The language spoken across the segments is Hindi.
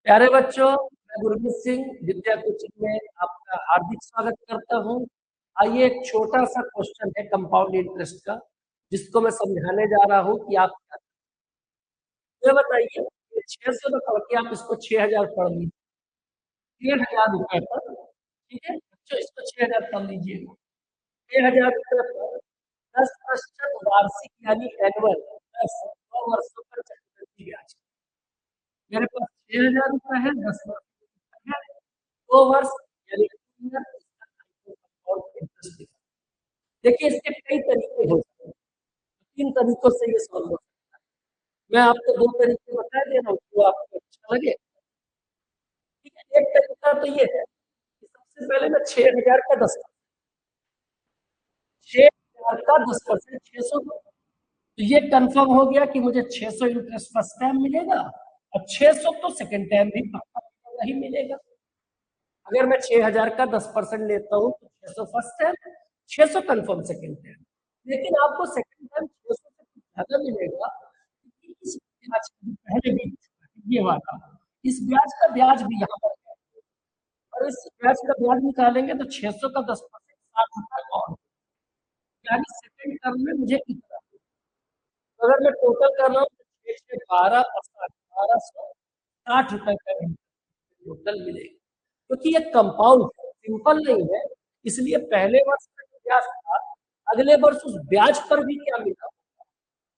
प्यारे बच्चों, मैं गुरमीत सिंह विद्या कोचिंग में आपका हार्दिक स्वागत करता हूं। आइए, एक छोटा सा क्वेश्चन है कंपाउंड इंटरेस्ट का, जिसको मैं समझाने जा रहा हूं कि आप ये बताइए, 600 में पढ़ के आप इसको 6000 पढ़ लीजिए, 6000 रुपए पर। ठीक है बच्चों, इसको 6000 पढ़ लीजिए। 6000 रुपए पर 10% वार्षिक यानी एनुअल 9 वर्षों पर चक्रवृद्धि ब्याज। मेरे पास 6000 रुपए है, 10 वर्ष है, 2 वर्ष यानी 3 इंटरेस्ट। देखिए, इसके कई तरीके हो सकते हैं, 3 तरीकों से ये सॉल्व हो सकता है। मैं आपको 2 तरीके बता दे रहा हूँ, जो आपको अच्छा लगे। ठीक है, एक तरीका तो ये है कि सबसे पहले मैं 6000 का 10% 600 दो। तो ये कंफर्म हो गया कि मुझे 600 इंटरेस्ट फर्स्ट टाइम मिलेगा, और 600 तो सेकेंड टाइम भी पक्का ही मिलेगा। अगर मैं 6000 का 10% लेता हूँ तो 600 first time, 600 confirm second time. लेकिन आपको सेकेंड टाइम 600 से कुछ ज्यादा मिलेगा, क्योंकि इस ब्याज पहले भी ये वाला, इस ब्याज का ब्याज भी यहाँ पर है। और इस ब्याज का ब्याज निकालेंगे तो 600 का 10% 60 रुपए और, यानी सेकेंड टर्म में मुझे इतना। तो अगर मैं टोटल कर रहा हूँ तो 6 6 12 और 60, 1260 रुपए का टोटल मिलेगा। क्योंकि ये कंपाउंड सिंपल नहीं है, इसलिए पहले वर्ष का जो ब्याज था, अगले वर्ष उस ब्याज पर भी क्या मिला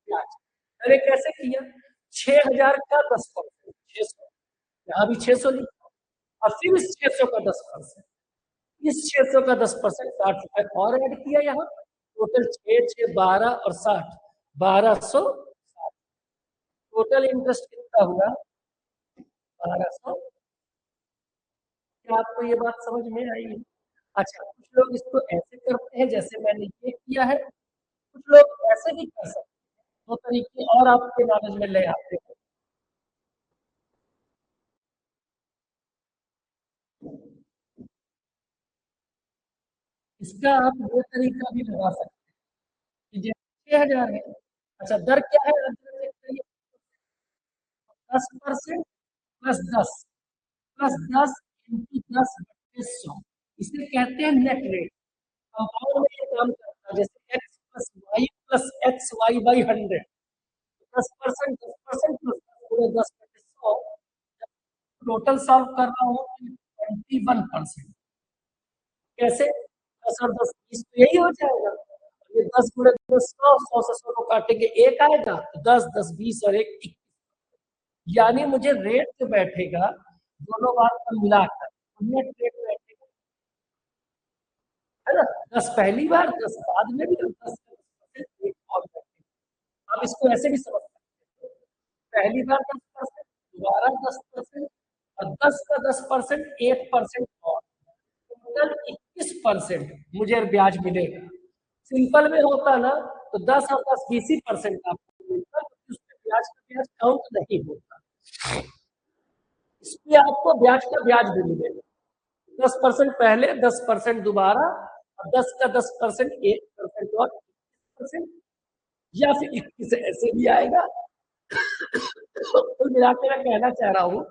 ब्याज। मैंने कैसे किया, 6000 का 10%, 600, यहाँ भी 600 लिखा, और फिर इस 600 का 10%, इस 600 का 10% 60 रुपए और ऐड किया यहाँ। टोटल 6 6 12 और 60, 1260। टोटल इंटरेस्ट कितना हुआ, 1200। क्या आपको ये बात समझ में आई है? अच्छा, कुछ लोग इसको ऐसे करते हैं जैसे मैंने ये किया है, कुछ लोग ऐसे भी कर सकते हैं। 2 तरीके और आपके नॉलेज में ले आते हैं। इसका आप ये तरीका भी लगा सकते हैं कि जैसे 6000 है। अच्छा, दर क्या है, 10% +10 इंटू 10/100, इसे कहते हैं नेट रेट। कंपाउंड में ये काम करता है, जैसे x+y+x(y/100), 10% पूरे 10/100। टोटल सॉल्व कर रहा हूँ 21%। कैसे, 10 और 10 20 तो यही हो जाएगा। ये 10 गुणे 100, 100 से 100 को काटेंगे, 1 आएगा, तो 10 10 20 और 1 21। यानी मुझे रेट जो बैठेगा दोनों बात का मिलाकर, नेट रेट बैठेगा, है ना। 10 पहली बार, 10 बाद में भी, और 10 एक और बैठेगा। आप इसको ऐसे भी समझ सकते हैं, पहली बार 10%, दोबारा 10%, और 10 का 10% 1% और, टोटल 21% मुझे ब्याज मिलेगा। सिंपल में होता ना तो 10 और 10 20% आपको मिलता, तो उसमें ब्याज का ब्याज काउंट नहीं होता। इसमें आपको ब्याज का ब्याज भी मिलेगा, 10% पहले, 10% दोबारा, और 10 का 10% 1% और 21%, या फिर 21 ऐसे भी आएगा। कुल मिलाकर मैं कहना चाह रहा हूँ,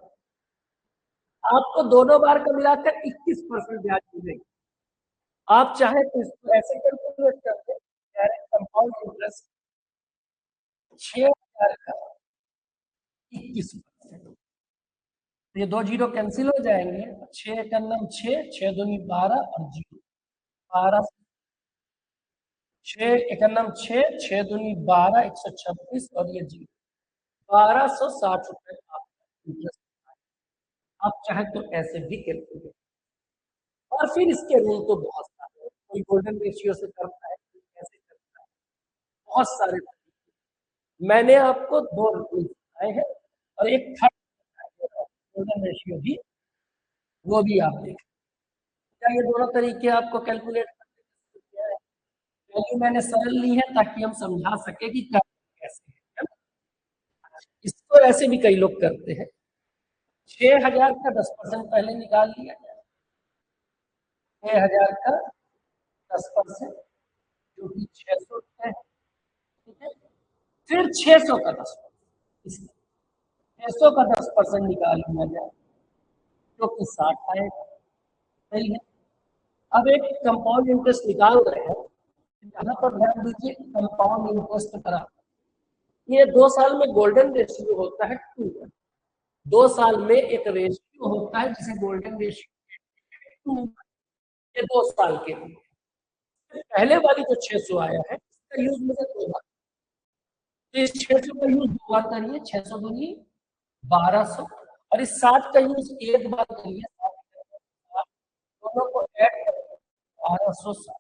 आपको दोनों बार का मिलाकर 21% ब्याज मिलेगा। आप चाहे तो इसको ऐसे कैलकुलेट कर दे, डायरेक्ट कंपाउंड इंटरेस्ट 6000 का 21%। ये 2 जीरो कैंसिल हो जाएंगे, 6 का नाम 6, 6 दूनी 12 और जीरो 12, 6 एक नाम 6, 6 दूनी 12, 126 और ये जीरो 1260 रुपए आपका इंटरेस्ट। आप चाहे तो ऐसे भी कैलकुलेट, और फिर इसके रूल तो बहुत सारे हैं। कोई गोल्डन रेशियो से करता है, कोई कैसे करता है, बहुत सारे। मैंने आपको 2 रूल बताए हैं, और एक थर्ड गोल्डन रेशियो भी, वो भी आप देखें। क्या ये दोनों तरीके आपको कैलकुलेट करने हैं? वैल्यू मैंने सरल ली है ताकि हम समझा सके कि कैसे है ना? इसको ऐसे भी कई लोग करते हैं। 6000 का 10% पहले निकाल लिया जाए, 6000 का 10%, जो कि 600 है। ठीक है, फिर 600 का 10%, 600 का 10% निकाल लिया जाए, जो कि 60 आएगा। सही है। अब एक कंपाउंड इंटरेस्ट निकाल रहे हैं, यहाँ पर ध्यान दीजिए, कंपाउंड इंटरेस्ट करा, ये 2 साल में गोल्डन रेशियो होता है 2। 2 साल में एक रेशियो होता है जिसे गोल्डन रेशियो 2, ये 2 साल के लिए। पहले वाली जो 600 आया है इसका यूज मुझे 2 बार, तो इस 600 का यूज 2 बार करिए, 600 दूनी 1200, और इस 60 का यूज एक बार करिए, दोनों को ऐड करिए 1260,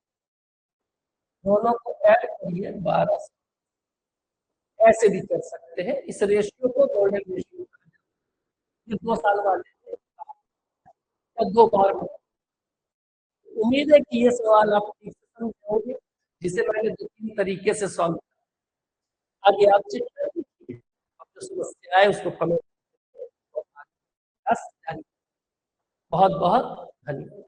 दोनों को ऐड करिए 1200। ऐसे भी कर सकते हैं, इस रेशियो को गोल्डन रेशियो, ये 2 साल वाले 2 बार। उम्मीद है कि ये सवाल आप ठीक से समझोगे, जिसे मैंने 2-3 तरीके से सॉल्व किया। आगे आप चेक कर लीजिए, अब जो समस्या है उसको कमेंट, बहुत बहुत धन्यवाद।